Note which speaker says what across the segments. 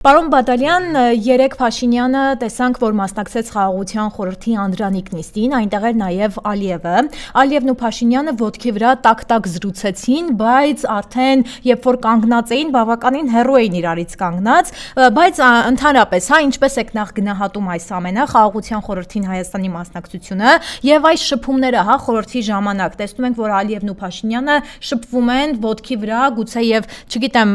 Speaker 1: Պարոն Բադալյան, երեկ Փաշինյանը տեսանք, որ մասնակցեց Խաղաղության խորհրդի անդրանիկ նիստին, այնտեղ էր նաև Ալիևը։ Ալիևն ու Փաշինյանը ոտքի վրա տակ-տակ զրուցեցին, բայց արդեն երբ որ կանգնած էին, բավականին հեռու էին իրարից կանգնած, բայց ընդհանրապես, ինչպես եք նախ գնահատում այս ամենը, Խաղաղության խորհրդին Հայաստանի մասնակցությունը եւ այս շփումները, խորհրդի ժամանակ տեսնում ենք, որ Ալիևն ու Փաշինյանը շփվում են ոտքի վրա, գուցեև, չգիտեմ,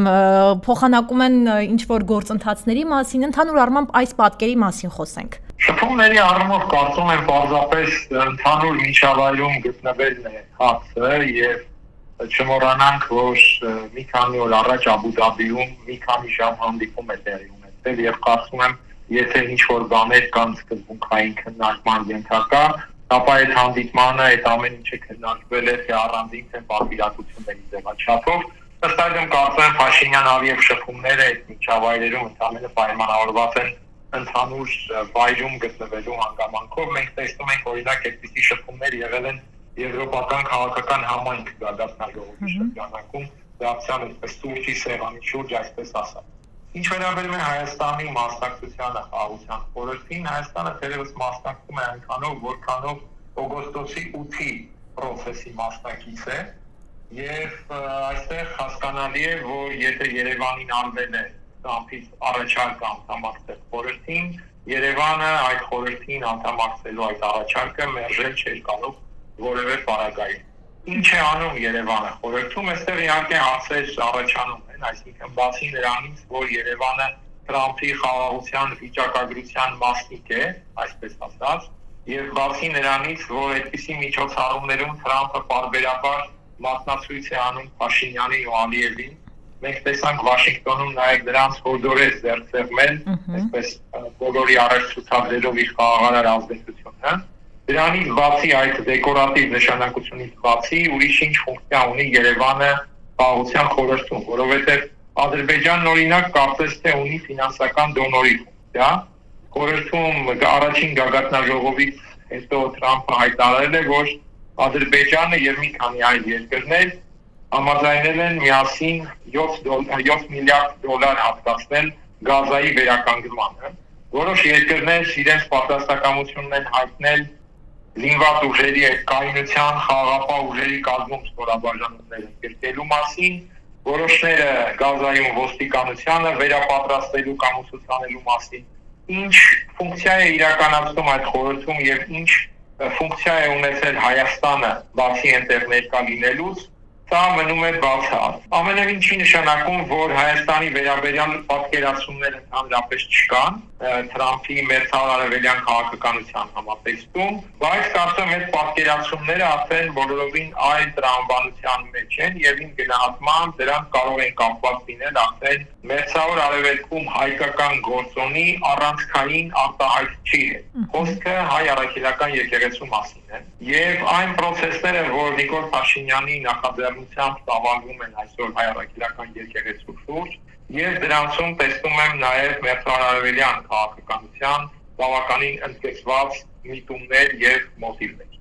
Speaker 1: փոխանակում են ինչ-որ գործընթացների մասին, ընդհանուր առմամբ այս պատկերի մասին խոսենք։
Speaker 2: Շփումների առումով կարծում եմ պարզապես ընդհանուր միջավայրում գտնվելն է հարցը եւ չմոռանանք, որ մի քանի օր առաջ Աբու Դաբիում մի քանի ժամ հանդիպում է տեղի ունեցել եւ կարծում եմ, եթե ինչ-որ բաներ կան սկզբունքային քննարկման ենթակա, ապա այդ հանդիպմանը այդ ամեն ինչը քննարկվել է թե առանձին թե պատվիրակությունների ձևաչափով։ Ըստ այդմ կարծում եմ Փաշինյան-Ալիև շփումները այդ միջավայրերում ընդհանրապես պայմանավորված են ընդհանուր վայրում գտնվելու հանգամանքով։ Մենք տեսնում ենք օրինակ այդպիսի շփումներ եղել են եվրոպական քաղաքական համայնք գագաթնաժողովի շրջանակում, դարձյալ այսպես Սուրճի սեղանի շուրջ, այսպես ասած։ Ինչ վերաբերում է Հայաստանի մասնակցությանը Խաղաղության խորհրդին, Հայաստանը թերևս մասնակցում է այնքանով, որքանով օգոստոսի 8-ի process-ի մասնակից է, եւ այստեղ հասկանալի է, որ եթե Երևանին արվել է Թրամփից առաջարկ անդամակցել խորհրդին, Երևանը այդ խորհրդին անդամակցելու այդ առաջարկը մերժել չէր կարող որևէ պարագայի։ Ինչ է անում Երևանը խորհրդում, այստեղ իհարկե հարցեր առաջանում են, այսինքն բացի նրանից, որ Երևանը Թրամփի խաղաղության վիճակագրության մասնիկ է, այսպես ասած, եւ բացի նրանից, որ այդպիսի միջոցառումներում Թրամփը պարբերաբար մասնակցույց է անում Փաշինյանին ու Ալիևին, մենք տեսանք Վաշինգտոնում նաև նրանց հորդորեց ձեռքբերել, այսպես բոլորի առաջ ցուցադրելով իր խաղաղարար ազդեցությունը։ Դրանից բացի այդ դեկորատիվ նշանակությունից բացի ուրիշ ինչ ֆունկցիա ունի Երևանը Խաղաղության խորհրդում, որովհետև Ադրբեջանն օրինակ կարծես թե ունի ֆինանսական դոնորի ֆունկցիա։ Խորհրդում առաջին գագաթնաժողովից հետո Թրամփը հայտարարել է, որ Ադրբեջանը եւ մի քանի այլ երկրներ համաձայնել են միասին 7 միլիարդ դոլար հատկացնել Գազայի վերականգնմանը։ Որոշ երկրներ իրենց պատրաստակամությունն են հայտնել զինված ուժերի այդ կայունության խաղաղապահ ուժերի կազմում ստորաբաժանումները կերտելու մասին, որոշները Գազայում ոստիկանությանը վերապատրաստելու կամ ուսուցանելու մասին։ Ինչ ֆունկցիա է իրականացնում այդ խորհրդում եւ ինչ ֆունկցիա է ունեցել Հայաստանը բացի այնտեղ ներկա լինելուց, սա մնում է բացառ։ Ամենևին չի նշանակում, որ Հայաստանի վերաբերյալ պատկերացումներ ընդհանրապես չկան Թրամփի մերձարևելյան քաղաքականության համատեքստում, բայց կարծում եմ այդ պատկերացումները արդեն բոլորովին այլ տրամաբանության մեջ են եւ իմ գնահատմամբ դրանք կարող են կապված լինել արդեն մերձավոր արևելքում հայկական գործոնի առանցքային արտահայտչի հետ։ Խոսքը հայ առաքելական եկեղեցու մասին է եւ այն process-ները, որ Նիկոլ Փաշինյանի նախաձեռնությամբ ծավալվում են այսօր հայ առաքելական եկեղեցու շուրջ, եւ դրանցում տեսնում եմ նաեւ մերձարևելյան քաղաքականության բավականին ընդգծված միտումներ եւ մոտիվներ։